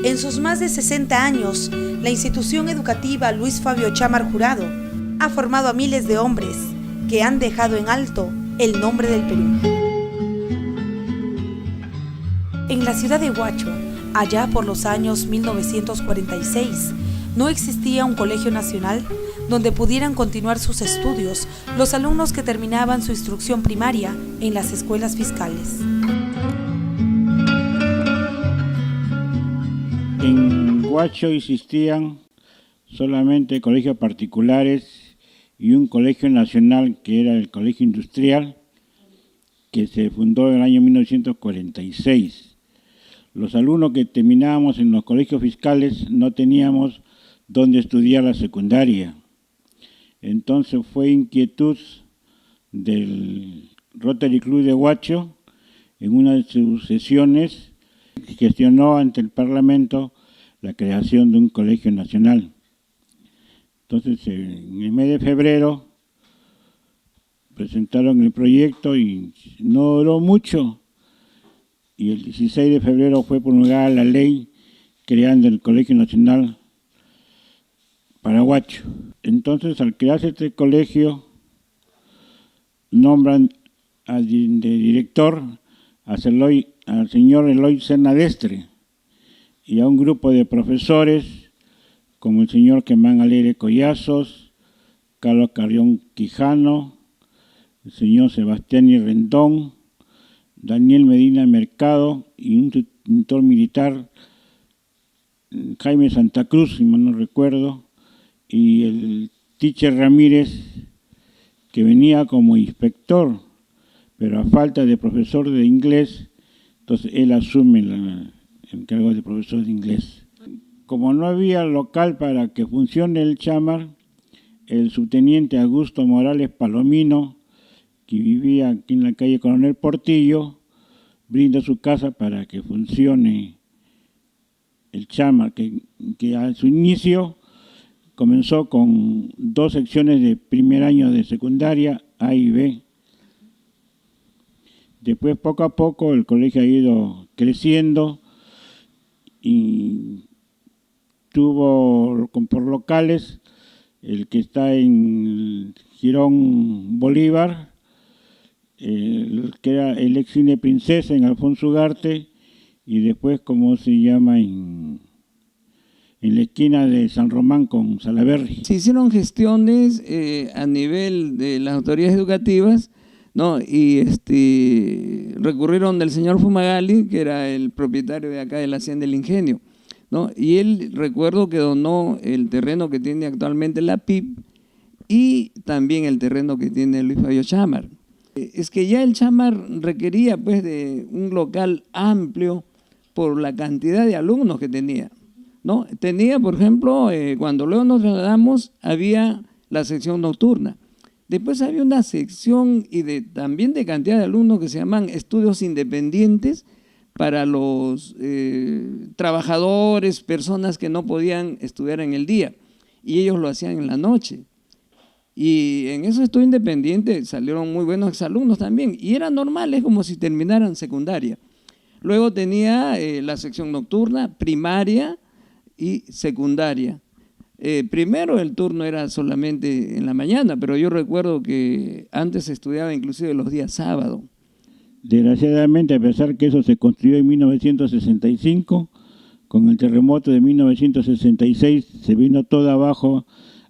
En sus más de 60 años, la institución educativa Luis Fabio Chámar Jurado ha formado a miles de hombres que han dejado en alto el nombre del Perú. En la ciudad de Huacho, allá por los años 1946, no existía un colegio nacional donde pudieran continuar sus estudios los alumnos que terminaban su instrucción primaria en las escuelas fiscales. En Huacho existían solamente colegios particulares y un colegio nacional que era el Colegio Industrial, que se fundó en el año 1946. Los alumnos que terminábamos en los colegios fiscales no teníamos dónde estudiar la secundaria. Entonces fue inquietud del Rotary Club de Huacho, en una de sus sesiones, gestionó ante el Parlamento la creación de un colegio nacional. Entonces, en el mes de febrero presentaron el proyecto y no duró mucho. Y el 16 de febrero fue promulgada la ley creando el Colegio Nacional para Huacho. Entonces, al crearse este colegio, nombran de director al señor Eloy Serna Destre y a un grupo de profesores como el señor Quemán Alegre Collazos, Carlos Carrión Quijano, el señor Sebastián y Rendón, Daniel Medina Mercado y un instructor militar, Jaime Santa Cruz, si mal no recuerdo, y el teacher Ramírez, que venía como inspector, pero a falta de profesor de inglés, entonces él asume el cargo de profesor de inglés. Como no había local para que funcione el Chámar, el subteniente Augusto Morales Palomino, que vivía aquí en la calle Coronel Portillo, brinda su casa para que funcione el Chámar, que a su inicio comenzó con 2 secciones de primer año de secundaria, A y B. Después, poco a poco, el colegio ha ido creciendo y tuvo por locales el que está en Girón Bolívar, que era el ex Cine Princesa en Alfonso Ugarte, y después, como se llama, en la esquina de San Román con Salaberry. Se hicieron gestiones a nivel de las autoridades educativas, ¿no? Y recurrieron del señor Fumagalli, que era el propietario de acá de la Hacienda del Ingenio, ¿no? Y él, recuerdo que donó el terreno que tiene actualmente la PIB y también el terreno que tiene Luis Fabio Chámar. Es que ya el Chámar requería pues de un local amplio por la cantidad de alumnos que tenía, ¿no? Tenía, por ejemplo, cuando luego nos trasladamos, había la sección nocturna. Después había una sección también de cantidad de alumnos que se llaman estudios independientes para los trabajadores, personas que no podían estudiar en el día, y ellos lo hacían en la noche. Y en esos estudios independientes salieron muy buenos exalumnos también, y eran normales como si terminaran secundaria. Luego tenía la sección nocturna, primaria y secundaria. Primero el turno era solamente en la mañana, pero yo recuerdo que antes se estudiaba inclusive los días sábado. Desgraciadamente, a pesar que eso se construyó en 1965, con el terremoto de 1966 se vino todo abajo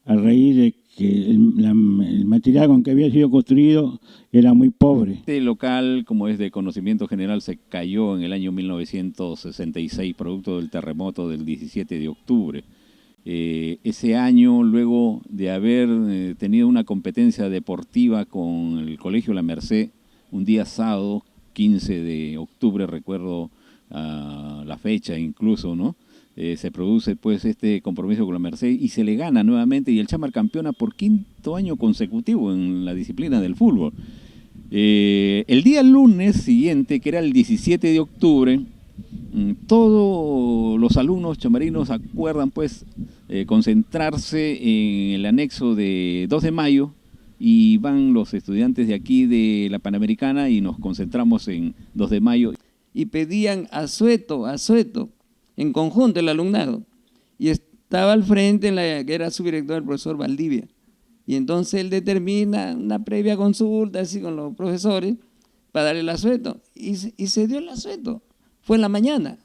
a raíz de que el material con que había sido construido era muy pobre. Este local, como es de conocimiento general, se cayó en el año 1966, producto del terremoto del 17 de octubre. Ese año, luego de haber tenido una competencia deportiva con el Colegio La Merced, un día sábado, 15 de octubre, recuerdo la fecha incluso, ¿no? Se produce pues este compromiso con La Merced y se le gana nuevamente, y el Chámar campeona por 5º año consecutivo en la disciplina del fútbol. El día lunes siguiente, que era el 17 de octubre, todos los alumnos chamarinos acuerdan pues concentrarse en el anexo de 2 de mayo y van los estudiantes de aquí de la Panamericana y nos concentramos en 2 de mayo. Y pedían asueto, en conjunto el alumnado. Y estaba al frente, que era su director, el profesor Valdivia. Y entonces él determina una previa consulta así con los profesores para dar el asueto. Y se dio el asueto. Fue en la mañana.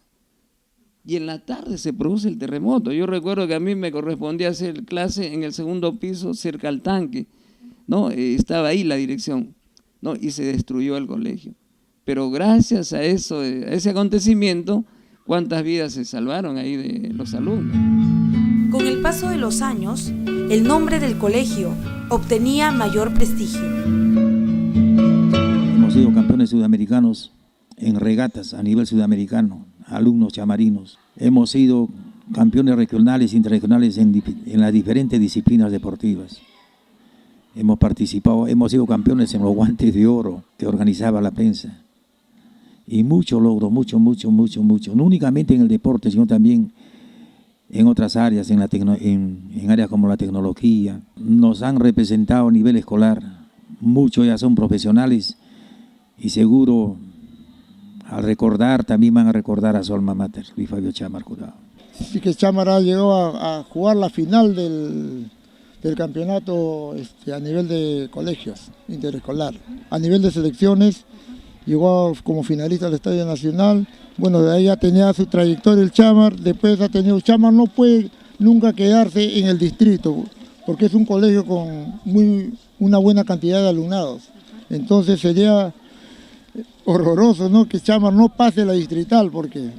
Y en la tarde se produce el terremoto. Yo recuerdo que a mí me correspondía hacer clase en el segundo piso cerca al tanque, ¿no? Estaba ahí la dirección, ¿no? Y se destruyó el colegio. Pero gracias a eso, a ese acontecimiento, ¿cuántas vidas se salvaron ahí de los alumnos? Con el paso de los años, el nombre del colegio obtenía mayor prestigio. Hemos sido campeones sudamericanos en regatas a nivel sudamericano, alumnos chamarinos. Hemos sido campeones regionales e interregionales en las diferentes disciplinas deportivas. Hemos participado, hemos sido campeones en los guantes de oro que organizaba la prensa. Y mucho logro, mucho. No únicamente en el deporte, sino también en otras áreas, en áreas como la tecnología. Nos han representado a nivel escolar. Muchos ya son profesionales y seguro al recordar también van a recordar a su alma mater, Luis Fabio Chámara Jurado. Sí que Chámara llegó a jugar la final del campeonato a nivel de colegios interescolar. A nivel de selecciones llegó como finalista al Estadio Nacional. Bueno, de ahí ya tenía su trayectoria el Chámara. Después ha tenido, Chámara no puede nunca quedarse en el distrito porque es un colegio con una buena cantidad de alumnados. Entonces sería horroroso, ¿no?, que Chámara no pase la distrital porque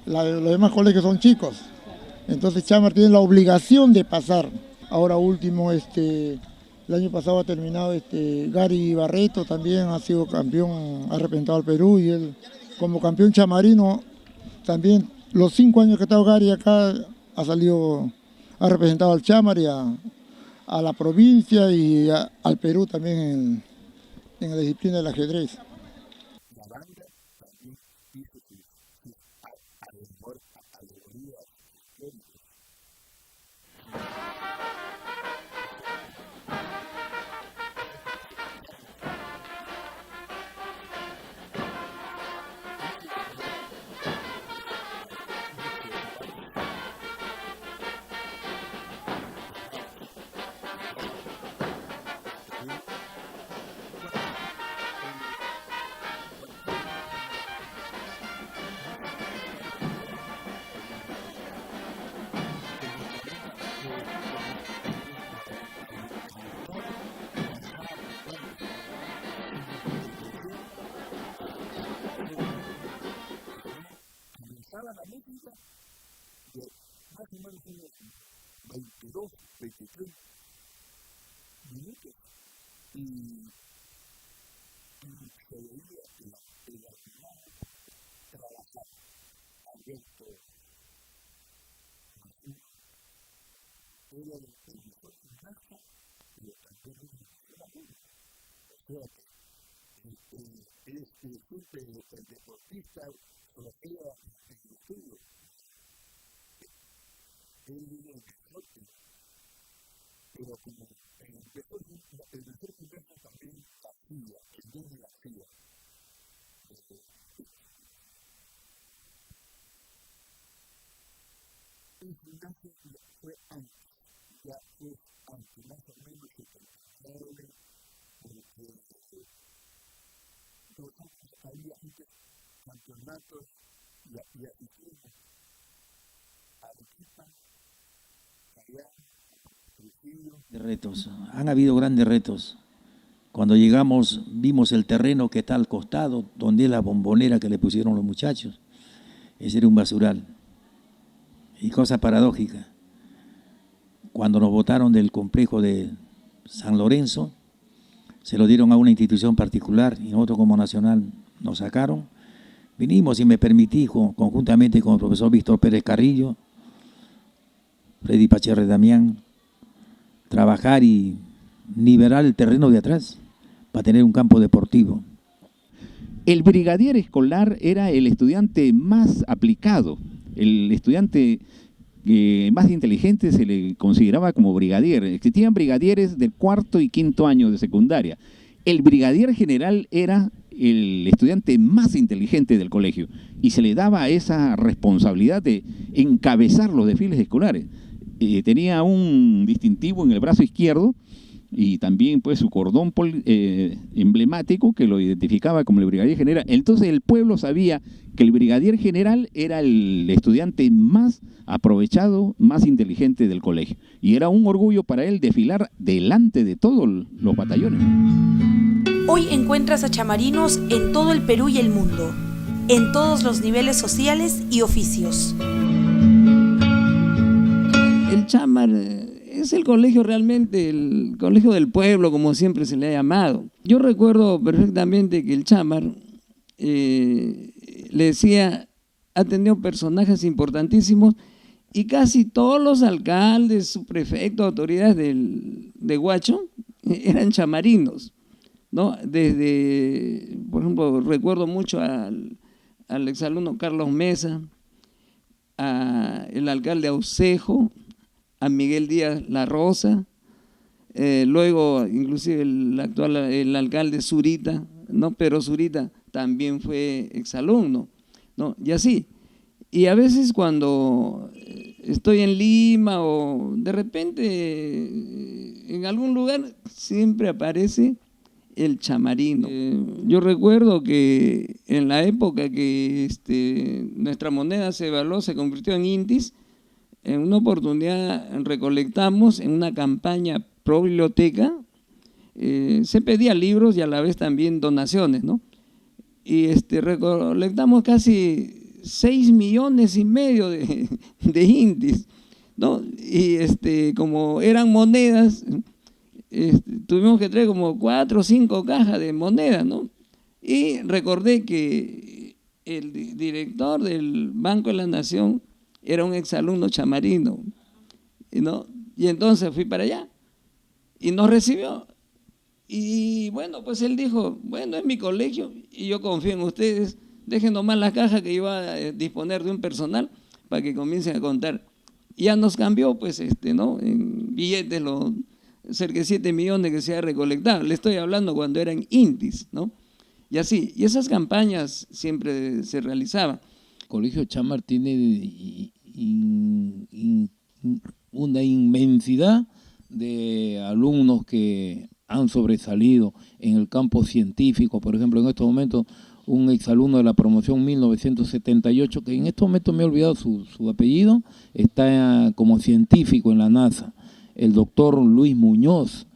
los demás colegios son chicos. Entonces Chámara tiene la obligación de pasar. Ahora último, el año pasado ha terminado Gary Barreto, también ha sido campeón, ha representado al Perú, y él como campeón chamarino también los 5 años que ha estado Gary acá ha representado al Chámara y a la provincia y al Perú también en la disciplina del ajedrez. La música de más o menos unos 22, 23 minutos y se veía el final trabajar abierto así. Era el mejor gimnasta y el campeón de la vida. O sea que el deportista europeo en el estudio, él vive en el norte, pero como el mejor gimnasta también hacía, el dueño hacía. El gimnasio fue antes, más o menos el responsable, porque había campeonatos y aficiones, Arequipa, Callao, Trujillo. De retos, han habido grandes retos. Cuando llegamos vimos el terreno que está al costado, donde es la bombonera que le pusieron los muchachos. Ese era un basural. Y cosa paradójica, cuando nos botaron del complejo de San Lorenzo, se lo dieron a una institución particular y nosotros como Nacional nos sacaron. Vinimos, y me permití, conjuntamente con el profesor Víctor Pérez Carrillo, Freddy Pacherre Damián, trabajar y nivelar el terreno de atrás para tener un campo deportivo. El brigadier escolar era el estudiante más aplicado, el estudiante más inteligente se le consideraba como brigadier. Existían brigadieres del cuarto y quinto año de secundaria. El brigadier general era el estudiante más inteligente del colegio y se le daba esa responsabilidad de encabezar los desfiles escolares. Tenía un distintivo en el brazo izquierdo y también pues su cordón emblemático que lo identificaba como el brigadier general. Entonces el pueblo sabía que el brigadier general era el estudiante más aprovechado, más inteligente del colegio. Y era un orgullo para él desfilar delante de todos los batallones. Hoy encuentras a chamarinos en todo el Perú y el mundo, en todos los niveles sociales y oficios. El Chamar es el colegio realmente, el colegio del pueblo, como siempre se le ha llamado. Yo recuerdo perfectamente que el Chamar, le decía, ha tenido personajes importantísimos y casi todos los alcaldes, subprefectos, autoridades de Huacho eran chamarinos, ¿no? Desde, por ejemplo, recuerdo mucho al exalumno Carlos Mesa, al alcalde Aucejo, a Miguel Díaz La Rosa, luego inclusive el alcalde Zurita, ¿no? Pero Zurita también fue exalumno, ¿no? Y así. Y a veces cuando estoy en Lima o de repente en algún lugar siempre aparece el chamarino. Yo recuerdo que en la época que nuestra moneda se evaluó, se convirtió en intis, en una oportunidad recolectamos en una campaña pro biblioteca, se pedía libros y a la vez también donaciones, ¿no? Y recolectamos casi 6,5 millones de intis, ¿no? Y como eran monedas, tuvimos que traer como 4 o 5 cajas de monedas, ¿no? Y recordé que el director del Banco de la Nación era un exalumno chamarino, ¿no? Y entonces fui para allá y nos recibió. Y bueno, pues él dijo, bueno, es mi colegio y yo confío en ustedes, dejen nomás las cajas que iba a disponer de un personal para que comiencen a contar. Y ya nos cambió, pues, ¿no? En billetes cerca de 7 millones que se ha recolectado. Le estoy hablando cuando eran intis, ¿no? Y así, y esas campañas siempre se realizaban. Colegio Chamar tiene una inmensidad de alumnos que han sobresalido en el campo científico. Por ejemplo, en estos momentos, un exalumno de la promoción 1978, que en estos momentos me he olvidado su apellido, está como científico en la NASA. El doctor Luis Muñoz,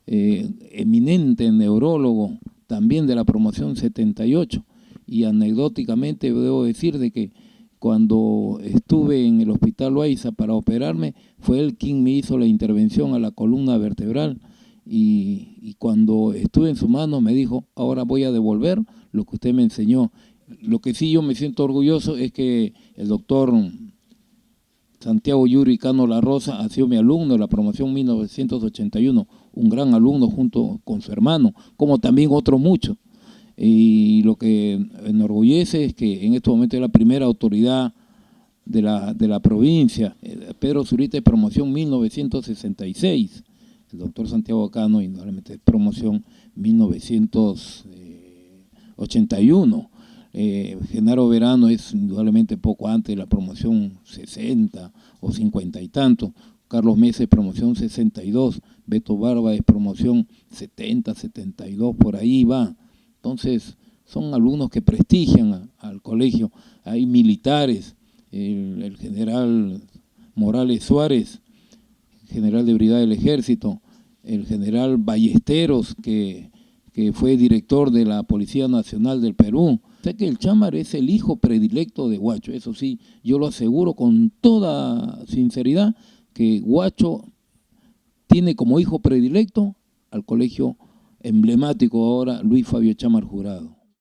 eminente neurólogo, también de la promoción 78. Y anecdóticamente debo decir de que cuando estuve en el Hospital Loaiza para operarme, fue él quien me hizo la intervención a la columna vertebral y cuando estuve en su mano me dijo, ahora voy a devolver lo que usted me enseñó. Lo que sí yo me siento orgulloso es que el doctor Santiago Yuri Cano La Rosa ha sido mi alumno de la promoción 1981, un gran alumno junto con su hermano, como también otros muchos. Y lo que enorgullece es que en estos momentos es la primera autoridad de la provincia. Pedro Zurita de promoción 1966, el doctor Santiago Cano, indudablemente de promoción 1981. Genaro Verano es indudablemente poco antes de la promoción 60 o 50 y tanto. Carlos Mesa de promoción 62, Beto Barba de promoción 70, 72, por ahí va. Entonces, son alumnos que prestigian al colegio. Hay militares, el general Morales Suárez, general de brigada del ejército, el general Ballesteros, que fue director de la Policía Nacional del Perú. Sé que el Chamar es el hijo predilecto de Huacho, eso sí, yo lo aseguro con toda sinceridad, que Huacho tiene como hijo predilecto al colegio emblemático ahora Luis Fabio Chamar Jurado.